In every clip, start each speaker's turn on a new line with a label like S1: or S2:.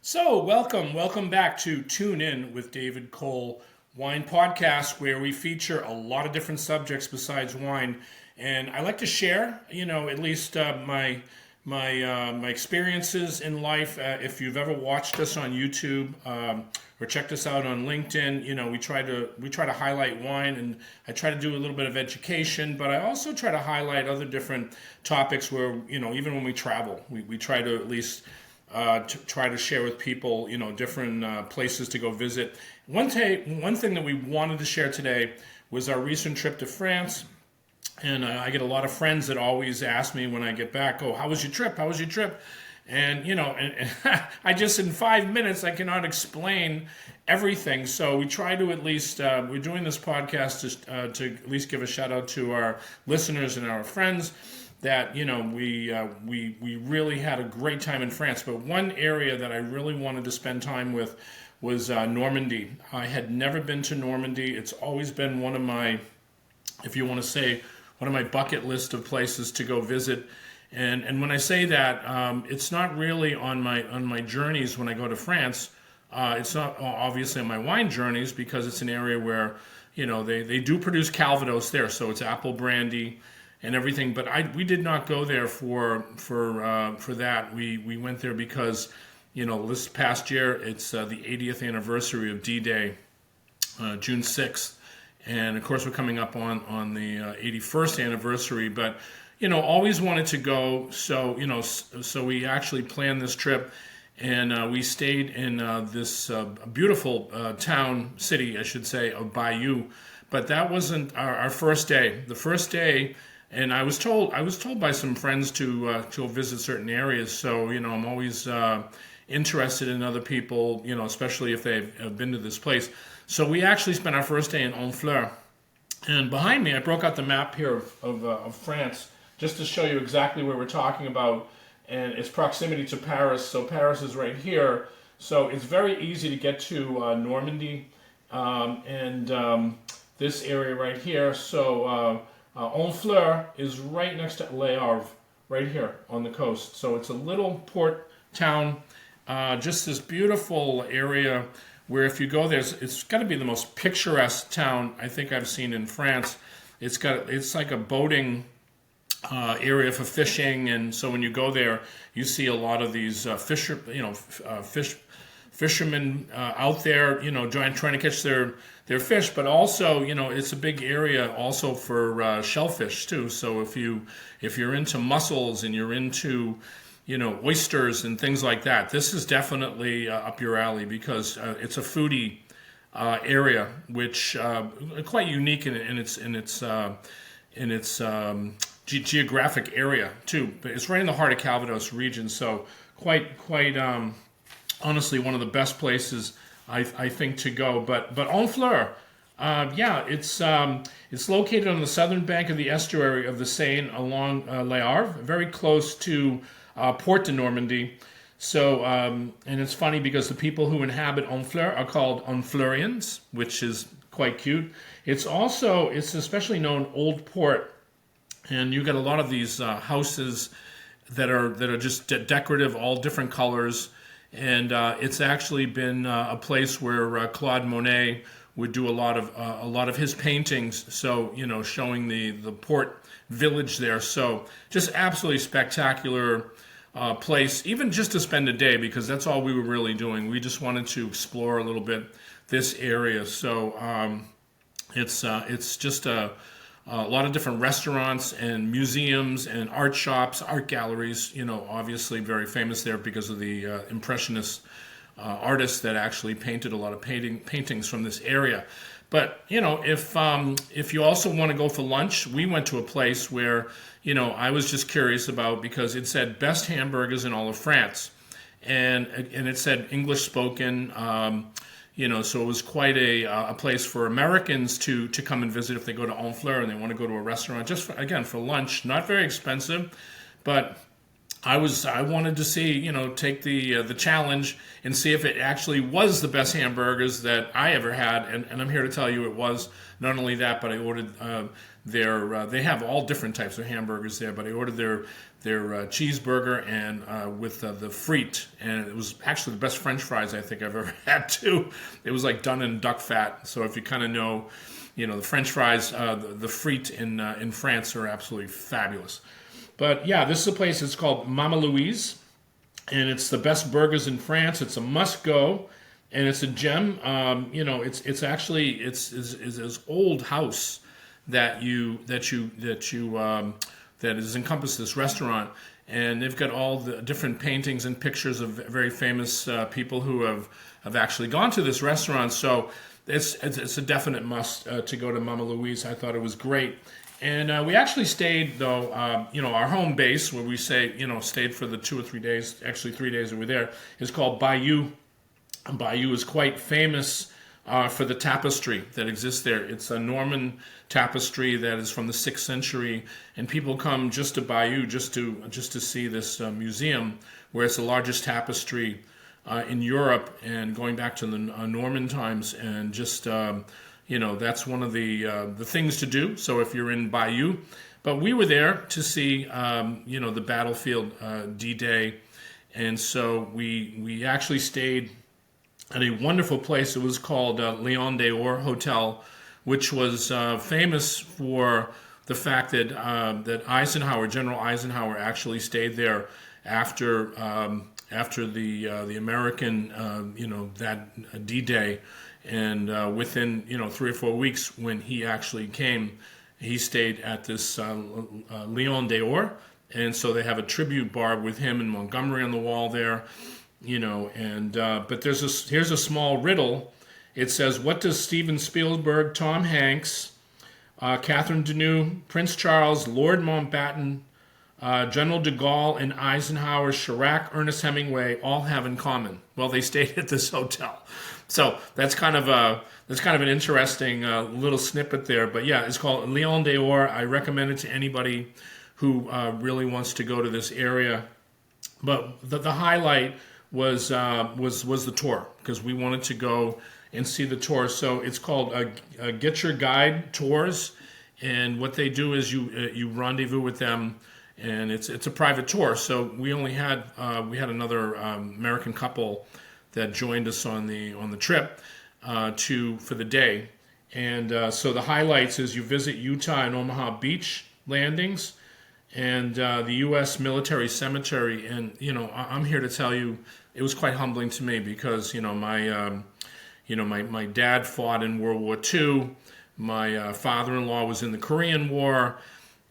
S1: So, welcome back to Tune In with David Kohl Wine Podcast, where we feature a lot of different subjects besides wine. And I like to share, at least my experiences in life. If you've ever watched us on YouTube or checked us out on LinkedIn, we try to highlight wine, and I try to do a little bit of education, but I also try to highlight other different topics where even when we travel, we try to at least to try to share with people, different places to go visit. One thing that we wanted to share today was our recent trip to France. And I get a lot of friends that always ask me when I get back, "Oh, how was your trip? How was your trip?" And I just in 5 minutes I cannot explain everything. So we try to at least we're doing this podcast to at least give a shout out to our listeners and our friends that we really had a great time in France. But one area that I really wanted to spend time with was Normandy. I had never been to Normandy. It's always been one of my, if you want to say, one of my bucket list of places to go visit. And when I say that, it's not really on my journeys when I go to France. It's not obviously on my wine journeys because it's an area where they do produce Calvados there, so it's apple brandy and everything. But we did not go there for that. We went there because this past year it's the 80th anniversary of D-Day, June 6th. And of course, we're coming up on the 81st anniversary, but always wanted to go. So we actually planned this trip, and we stayed in this beautiful city, I should say, of Bayeux. But that wasn't our first day. The first day, and I was told by some friends to visit certain areas. So I'm always interested in other people, especially if they've been to this place. So we actually spent our first day in Honfleur. And behind me, I broke out the map here of France just to show you exactly where we're talking about. And its proximity to Paris. So Paris is right here. So it's very easy to get to Normandy and this area right here. So Honfleur is right next to Les Havres, right here on the coast. So it's a little port town, just this beautiful area where if you go there, it's got to be the most picturesque town I think I've seen in France. It's like a boating area for fishing, and so when you go there, you see a lot of these fishermen out there, trying to catch their fish. But also, it's a big area also for shellfish too. So if you're into mussels and you're into oysters and things like that, this is definitely up your alley because it's a foodie area, which quite unique in its geographic area too. But it's right in the heart of Calvados region, so quite honestly one of the best places I think to go. But Honfleur, it's located on the southern bank of the estuary of the Seine along Les Havres, very close to Port de Normandy. So, and it's funny because the people who inhabit Honfleur are called Honfleurians, which is quite cute. It's especially known Old Port, and you get a lot of these houses that are just decorative, all different colors. And it's actually been a place where Claude Monet would do a lot of his paintings. So showing the port village there. So just absolutely spectacular place, even just to spend a day, because that's all we were really doing. We just wanted to explore a little bit this area. So it's just a lot of different restaurants and museums and art shops, art galleries. Obviously very famous there because of the Impressionist artists that actually painted a lot of paintings from this area. But if you also want to go for lunch, we went to a place where I was just curious about, because it said best hamburgers in all of France, and it said English spoken. So it was quite a place for Americans to come and visit if they go to Honfleur and they want to go to a restaurant just for lunch. Not very expensive, but I wanted to see, take the challenge and see if it actually was the best hamburgers that I ever had, and I'm here to tell you it was. Not only that, but I ordered they have all different types of hamburgers there, but I ordered their cheeseburger and with the frite, and it was actually the best French fries I think I've ever had too. It was like done in duck fat, so if you kind of know, the French fries, the frite in France are absolutely fabulous. But yeah, this is a place. It's called Mama Louise, and it's the best burgers in France. It's a must go, and it's a gem. It's actually it's this old house that is encompassed this restaurant, and they've got all the different paintings and pictures of very famous people who have actually gone to this restaurant. So it's a definite must to go to Mama Louise. I thought it was great. And we actually stayed, though, our home base, where we stayed for the 2 or 3 days, actually 3 days that we were there, is called Bayeux. Bayeux is quite famous for the tapestry that exists there. It's a Norman tapestry that is from the 6th century, and people come just to Bayeux just to see this museum, where it's the largest tapestry in Europe, and going back to the Norman times, and just that's one of the things to do. So if you're in Bayeux, but we were there to see the battlefield D-Day, and so we actually stayed at a wonderful place. It was called Lion d'Or Hotel, which was famous for the fact that General Eisenhower, actually stayed there after the American that D-Day. And within 3 or 4 weeks, when he actually came, he stayed at this Lion d'Or, and so they have a tribute bar with him and Montgomery on the wall there, but here's a small riddle. It says, "What does Steven Spielberg, Tom Hanks, Catherine Deneuve, Prince Charles, Lord Mountbatten, General de Gaulle, and Eisenhower, Chirac, Ernest Hemingway all have in common?" Well, they stayed at this hotel. So that's kind of an interesting little snippet there. But yeah, it's called Lion d'Or. I recommend it to anybody who really wants to go to this area. But the highlight was the tour, because we wanted to go and see the tour. So it's called Get Your Guide Tours, and what they do is you rendezvous with them, and it's a private tour. So we had another American couple that joined us on the trip for the day, and so the highlights is you visit Utah and Omaha Beach landings, and the U.S. Military Cemetery. And I'm here to tell you, it was quite humbling to me, because my dad fought in World War II. My father-in-law was in the Korean War.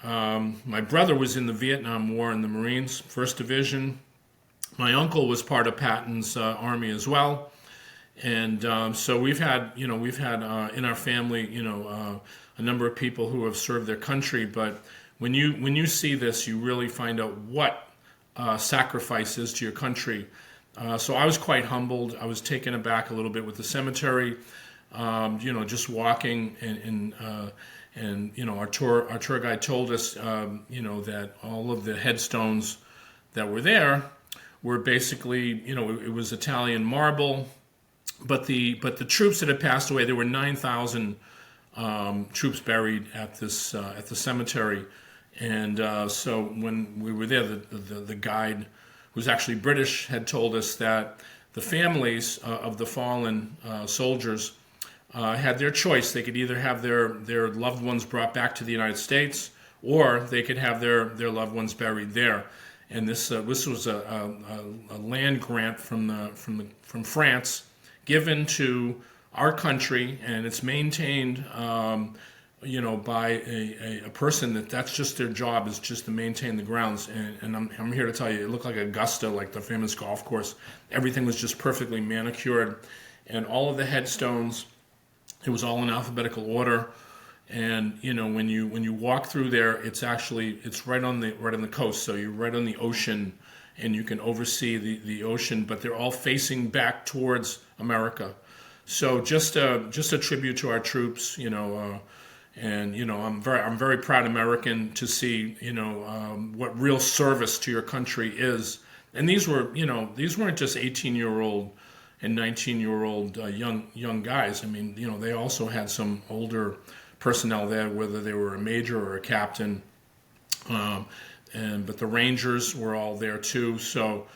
S1: My brother was in the Vietnam War in the Marines, 1st Division. My uncle was part of Patton's army as well, and so we've had in our family a number of people who have served their country. But when you see this, you really find out what sacrifice is to your country. So I was quite humbled. I was taken aback a little bit with the cemetery, just walking, and our tour guide told us that all of the headstones that were there were basically, it was Italian marble, but the troops that had passed away, there were 9,000 troops buried at the cemetery, and so when we were there, the guide, who's actually British, had told us that the families of the fallen soldiers had their choice. They could either have their loved ones brought back to the United States, or they could have their loved ones buried there. And this was a land grant from France, given to our country, and it's maintained by a person that's just their job, is just to maintain the grounds. And I'm here to tell you, it looked like Augusta, like the famous golf course. Everything was just perfectly manicured, and all of the headstones, it was all in alphabetical order. And when you walk through there, it's right on the coast, so you're right on the ocean, and you can oversee the ocean, but they're all facing back towards America. So just a tribute to our troops, And I'm very proud American to see what real service to your country is. And these weren't just 18-year-old and 19-year-old young guys. I mean, they also had some older personnel there, whether they were a major or a captain. But the Rangers were all there too. So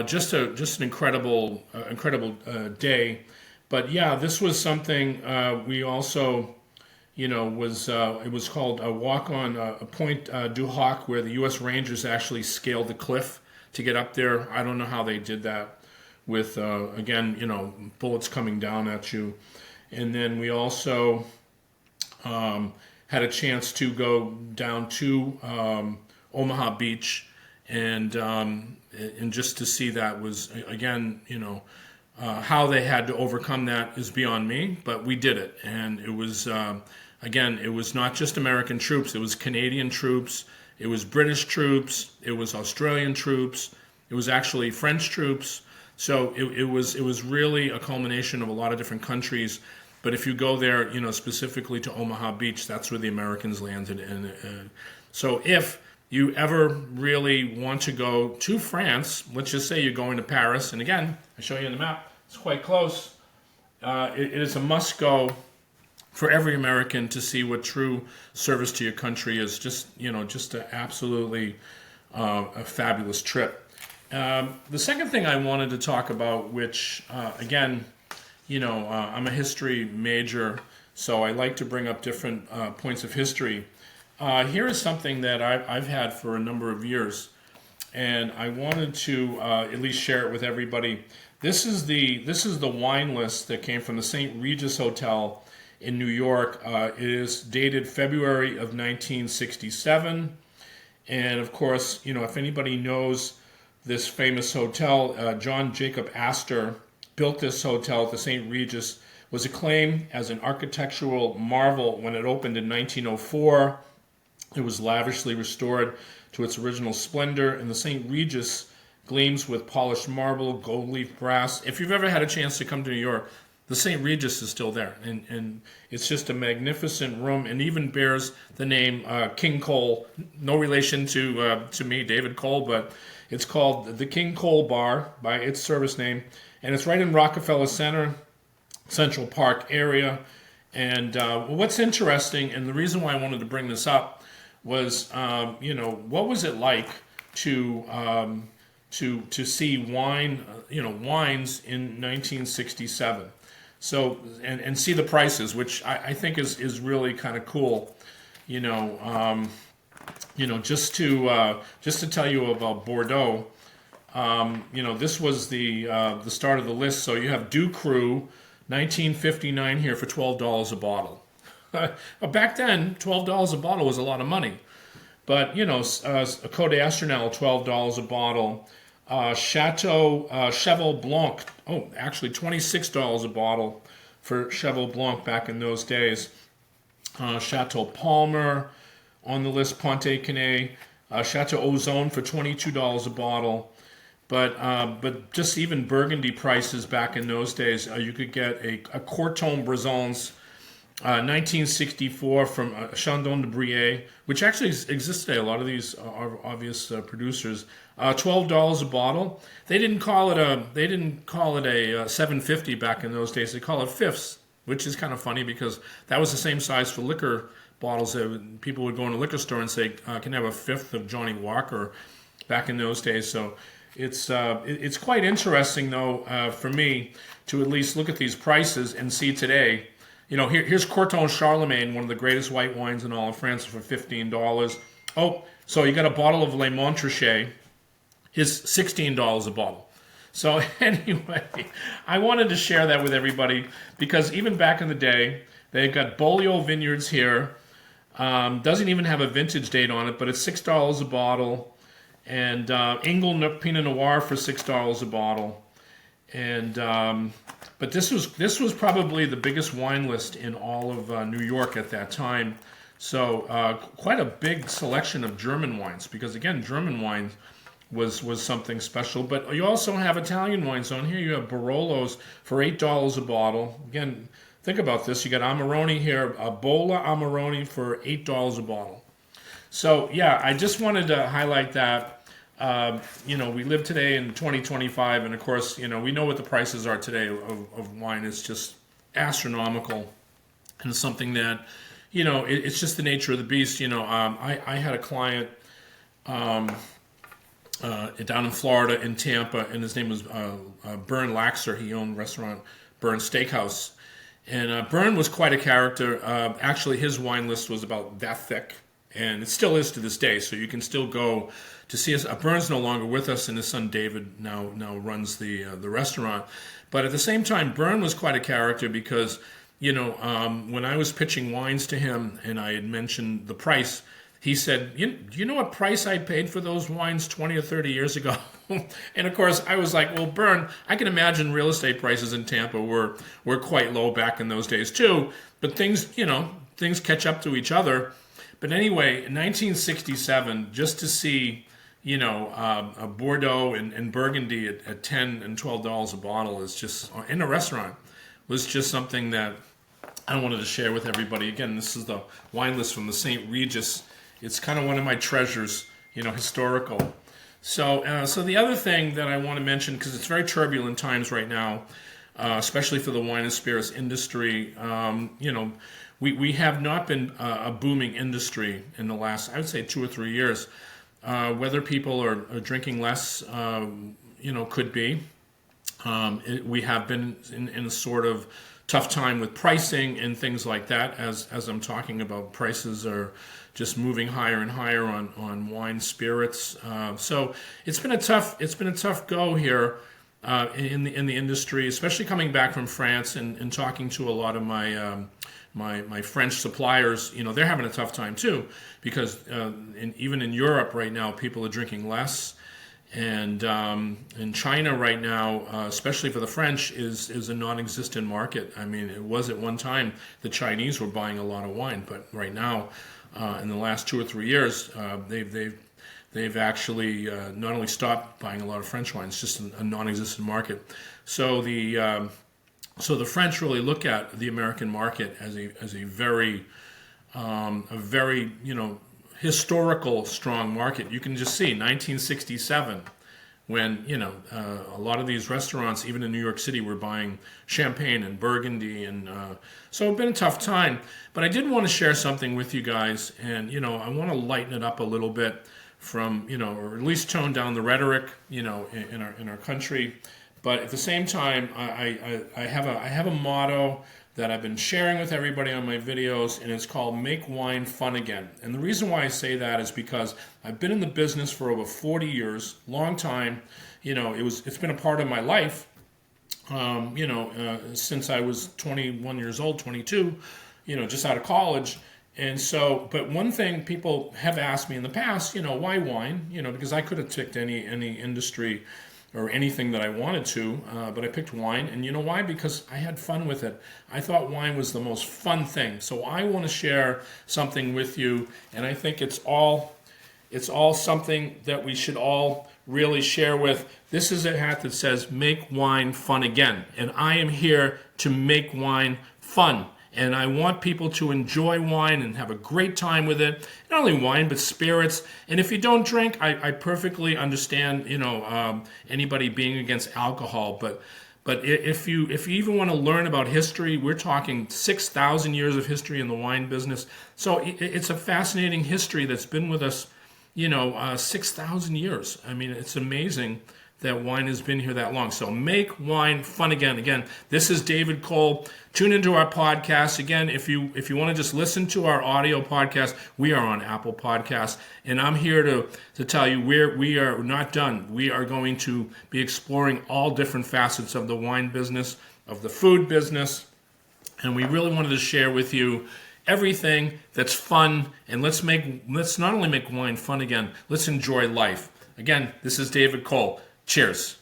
S1: just an incredible day. But yeah, this was something we also was it was called a walk on Point du Hoc, where the U.S. Rangers actually scaled the cliff to get up there. I don't know how they did that with again bullets coming down at you. And then we also had a chance to go down to Omaha Beach, and just to see that was again how they had to overcome that is beyond me, but we did it. And it was again, it was not just American troops, it was Canadian troops, it was British troops, it was Australian troops, it was actually French troops. So it was really a culmination of a lot of different countries. But if you go there, specifically to Omaha Beach, that's where the Americans landed. And so if you ever really want to go to France, let's just say you're going to Paris, and again, I show you on the map, it's quite close. It is a must-go for every American to see what true service to your country is. Just an absolutely a fabulous trip. The second thing I wanted to talk about, which again, I'm a history major, so I like to bring up different points of history. Here is something that I've had for a number of years, and I wanted to at least share it with everybody. This is the wine list that came from the St. Regis Hotel in New York. It is dated February of 1967, and of course, if anybody knows this famous hotel, John Jacob Astor built this hotel at the St. Regis, was acclaimed as an architectural marvel when it opened in 1904. It was lavishly restored to its original splendor, and the St. Regis gleams with polished marble, gold leaf brass. If you've ever had a chance to come to New York, the St. Regis is still there, and it's just a magnificent room, and even bears the name King Kohl. No relation to me, David Kohl, but it's called the King Kohl Bar by its service name, and it's right in Rockefeller Center, Central Park area. And what's interesting, and the reason why I wanted to bring this up, was what was it like to see wine, wines in 1967. So and see the prices, which I think is really kind of cool. Just to tell you about Bordeaux. This was the start of the list. So you have Du Cru, 1959 here for $12 a bottle. Back then, $12 a bottle was a lot of money. But, a Côte d'Astronel, $12 a bottle. Chateau Cheval Blanc, actually $26 a bottle for Cheval Blanc back in those days. Chateau Palmer on the list, Ponte Canet. Chateau Ozone for $22 a bottle. But just even Burgundy prices back in those days, you could get a Corton Brezons 1964 from Chandon de Brie, which actually exists today. A lot of these are obvious producers. $12 a bottle. They didn't call it a 750 back in those days. They call it fifths, which is kind of funny because that was the same size for liquor bottles. People would go in a liquor store and say, "Can I have a fifth of Johnny Walker?" Back in those days. So it's quite interesting though for me to at least look at these prices and see today. Here's Corton Charlemagne, one of the greatest white wines in all of France, for $15. Oh, so you got a bottle of Le Montrachet. Is $16 a bottle. So anyway, I wanted to share that with everybody because even back in the day, they've got Beaulieu Vineyards here. Doesn't even have a vintage date on it, but it's $6 a bottle. And Ingle Pinot Noir for $6 a bottle. And but this was probably the biggest wine list in all of New York at that time. So quite a big selection of German wines because again, German wine was something special. But you also have Italian wines on here. You have Barolos for $8 a bottle. Again, think about this. You got Amarone here, a Bola Amarone for $8 a bottle. So yeah, I just wanted to highlight that. We live today in 2025, and of course, we know what the prices are today of wine. It's just astronomical, and it's something that, it's just the nature of the beast. I had a client down in Florida, in Tampa, and his name was Bern Laxer. He owned restaurant Bern Steakhouse, and Bern was quite a character. Actually, his wine list was about that thick, and it still is to this day. So you can still go to see us. Bern's no longer with us, and his son David now runs the restaurant. But at the same time, Bern was quite a character because, when I was pitching wines to him and I had mentioned the price, he said, you know what price I paid for those wines 20 or 30 years ago? And of course, I was like, well, Bern, I can imagine real estate prices in Tampa were quite low back in those days too. But things catch up to each other. But anyway, in 1967, just to see, a Bordeaux and Burgundy at $10 and $12 a bottle is just, in a restaurant, was just something that I wanted to share with everybody. Again, this is the wine list from the St. Regis. It's kind of one of my treasures, historical. So the other thing that I want to mention, because it's very turbulent times right now, especially for the wine and spirits industry, we have not been a booming industry in the last, I would say, 2 or 3 years. Whether people are drinking less, could be. We have been in a sort of tough time with pricing and things like that. As I'm talking about, prices are just moving higher and higher on wine, spirits. So it's been a tough go here in the industry, especially coming back from France and talking to a lot of my French suppliers. They're having a tough time too, because even in Europe right now, people are drinking less. And in China right now, especially for the French, is a non-existent market. I mean, it was at one time the Chinese were buying a lot of wine, but right now, in the last 2 or 3 years, they've actually not only stopped buying a lot of French wine; it's just a non-existent market. So the French really look at the American market as a very historical strong market. You can just see 1967 when a lot of these restaurants, even in New York City, were buying champagne and Burgundy, and so it's been a tough time. But I did want to share something with you guys, and I want to lighten it up a little bit from or at least tone down the rhetoric in our country. But at the same time, I have a motto that I've been sharing with everybody on my videos, and it's called "Make Wine Fun Again." And the reason why I say that is because I've been in the business for over 40 years, long time. It's been a part of my life. Since I was 21 years old, 22, just out of college. And so, but one thing people have asked me in the past, why wine? Because I could have picked any industry or anything that I wanted to, but I picked wine. And you know why? Because I had fun with it. I thought wine was the most fun thing. So I want to share something with you, and I think it's all something that we should all really share with. This is a hat that says, "Make wine fun again." And I am here to make wine fun. And I want people to enjoy wine and have a great time with it. Not only wine, but spirits. And if you don't drink, I perfectly understand, anybody being against alcohol. But if you even want to learn about history, we're talking 6,000 years of history in the wine business. So it's a fascinating history that's been with us, 6,000 years. I mean, it's amazing that wine has been here that long. So make wine fun again. Again, this is David Kohl. Tune into our podcast. Again, if you want to just listen to our audio podcast, we are on Apple Podcasts. And I'm here to tell you we are not done. We are going to be exploring all different facets of the wine business, of the food business. And we really wanted to share with you everything that's fun. And let's not only make wine fun again, let's enjoy life. Again, this is David Kohl. Cheers.